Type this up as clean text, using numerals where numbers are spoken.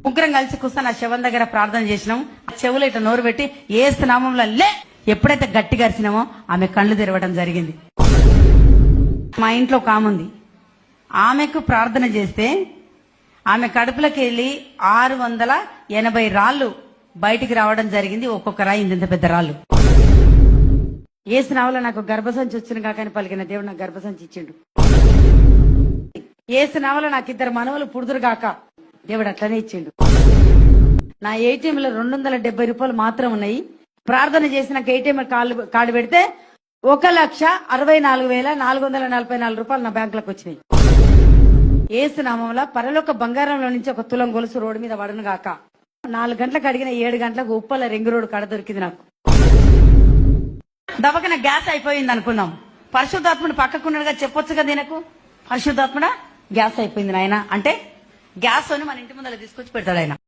ముగ్గురం కలిసి కూర్చొని ఆ శవం దగ్గర ప్రార్థన చేసినాం. చెవులు ఇట్లా నోరు పెట్టి ఏసు నామంలో లే ఎప్పుడైతే గట్టిగా అరిచినామో ఆమె కళ్ళు తెరవడం జరిగింది. మా ఇంట్లో ఒక ఆమె ఉంది. ఆమెకు ప్రార్థన చేస్తే ఆమె కడుపులోకి వెళ్ళి 680 రాళ్లు బయటికి రావడం జరిగింది. ఒక్కొక్క రాయి ఇంత పెద్ద రాళ్ళు. ఏసు నామములో నాకు గర్భసంచి వచ్చిన కాకని పలికిన దేవుడు నాకు గర్భసంచి ఇచ్చిండు. ఏసు నామములో నాకు 2 మనవలు పుడుదురు గాక దేవుడు అట్లనే ఇచ్చిండు. నా ఏటీఎంలో 270 రూపాయలు మాత్రం ఉన్నాయి. ప్రార్థన చేసి నాకు ఏటీఎం కార్డు పెడితే 1,64,444 రూపాయలు నా బ్యాంకులకు వచ్చినాయి. ఏసు నామములో పరలోక బంగారంలో నుంచి 1 తులం గొలుసు రోడ్డు మీద పడను గాక. 4 గంటలకు అడిగిన 7 గంటలకు ఉప్పల రింగ్ రోడ్డు కడ దొరికింది నాకు. దవకన గ్యాస్ అయిపోయింది అనుకున్నాం. పరిశుద్ధాత్ముడు పక్కకున్నాడుగా చెప్పొచ్చు కదా దీనకు. పరిశుద్ధాత్ముడా గ్యాస్ అయిపోయింది నాయన అంటే గ్యాస్ అని మన ఇంటి ముందర తీసుకొచ్చి పెడతాడు ఆయన.